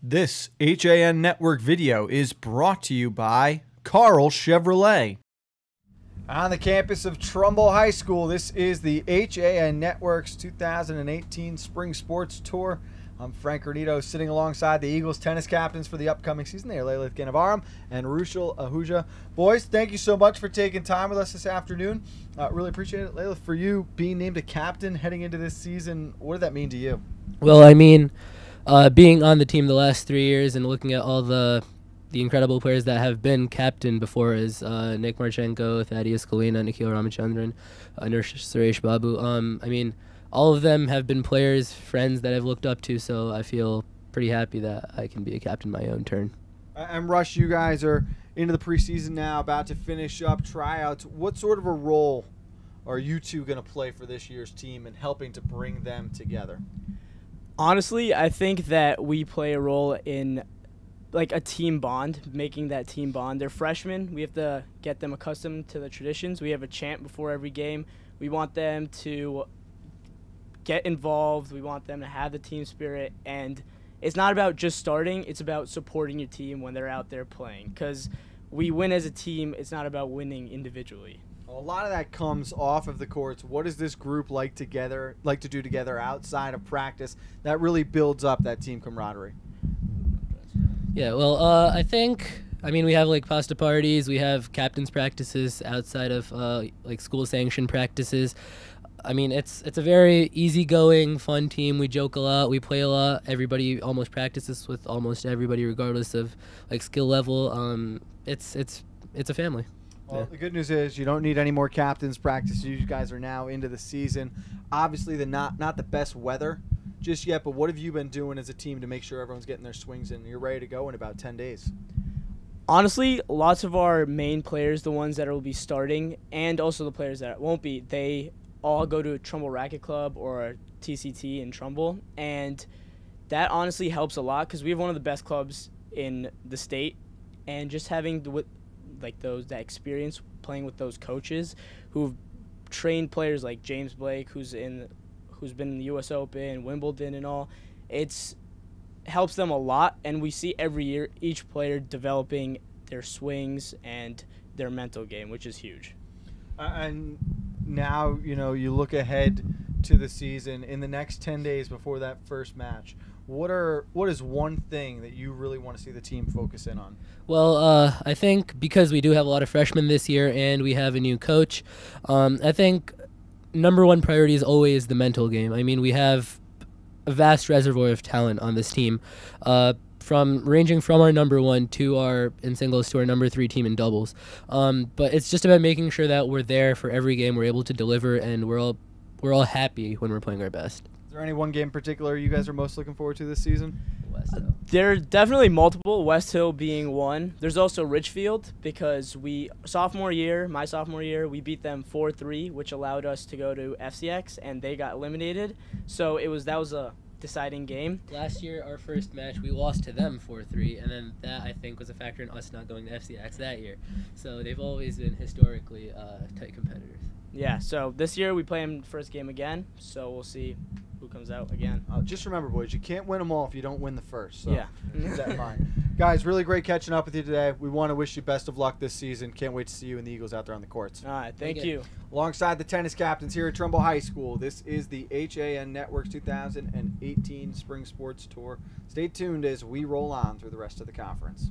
This HAN Network video is brought to you by Carl Chevrolet. On the campus of Trumbull High School, this is the HAN Network's 2018 Spring Sports Tour. I'm Frank Granito, sitting alongside the Eagles tennis captains for the upcoming season. They are Lalith, Gannavaram, and Rushil, Ahuja. Boys, thank you so much for taking time with us this afternoon. Really appreciate it. Lalith, for you being named a captain heading into this season, what did that mean to you? Well, I mean, being on the team the last 3 years and looking at all the incredible players that have been captain before is Nick Marchenko, Thaddeus Kalina, Nikhil Ramachandran, Suresh Babu. I mean, all of them have been players, friends that I've looked up to, so I feel pretty happy that I can be a captain my own turn. And Rush, you guys are into the preseason now, about to finish up tryouts. What sort of a role are you two going to play for this year's team in helping to bring them together? Honestly, I think that we play a role in like a team bond, making that team bond. They're freshmen. We have to get them accustomed to the traditions. We have a chant before every game. We want them to get involved. We want them to have the team spirit. And it's not about just starting. It's about supporting your team when they're out there playing. Because we win as a team. It's not about winning individually. Well, a lot of that comes off of the courts. What does this group like to do together outside of practice that really builds up that team camaraderie? Yeah, well, I mean, we have like pasta parties, we have captain's practices outside of like school sanctioned practices. I mean, it's a very easygoing, fun team. We joke a lot, we play a lot. Everybody almost practices with almost everybody, regardless of like skill level. It's a family. Well, the good news is you don't need any more captains practice. You guys are now into the season. Obviously, not the best weather just yet, but what have you been doing as a team to make sure everyone's getting their swings in and you're ready to go in about 10 days? Honestly, lots of our main players, the ones that will be starting, and also the players that won't be, they all go to a Trumbull Racket Club or TCT in Trumbull, and that honestly helps a lot because we have one of the best clubs in the state, and just having that experience playing with those coaches who've trained players like James Blake, who's been in the U.S. Open, Wimbledon, and all, it's helps them a lot. And we see every year each player developing their swings and their mental game, which is huge. And now you look ahead to the season. In the next 10 days before that first match, what is one thing that you really want to see the team focus in on? Well, I think because we do have a lot of freshmen this year and we have a new coach, I think number one priority is always the mental game. I mean, we have a vast reservoir of talent on this team, ranging from our number one in singles to our number 3 team in doubles. But it's just about making sure that we're there for every game, we're able to deliver, and we're all happy when we're playing our best. Is there any one game in particular you guys are most looking forward to this season? There are definitely multiple, West Hill being one. There's also Richfield because my sophomore year, we beat them 4-3, which allowed us to go to FCIAC, and they got eliminated. So that was a deciding game. Last year, our first match, we lost to them 4-3, and then that, I think, was a factor in us not going to FCIAC that year. So they've always been historically tight competitors. Yeah, so this year we play them first game again, so we'll see who comes out again. Just remember, boys, you can't win them all if you don't win the first. So yeah. Keep that in mind. Guys, really great catching up with you today. We want to wish you best of luck this season. Can't wait to see you and the Eagles out there on the courts. All right, thank you. Alongside the tennis captains here at Trumbull High School, this is the HAN Network's 2018 Spring Sports Tour. Stay tuned as we roll on through the rest of the conference.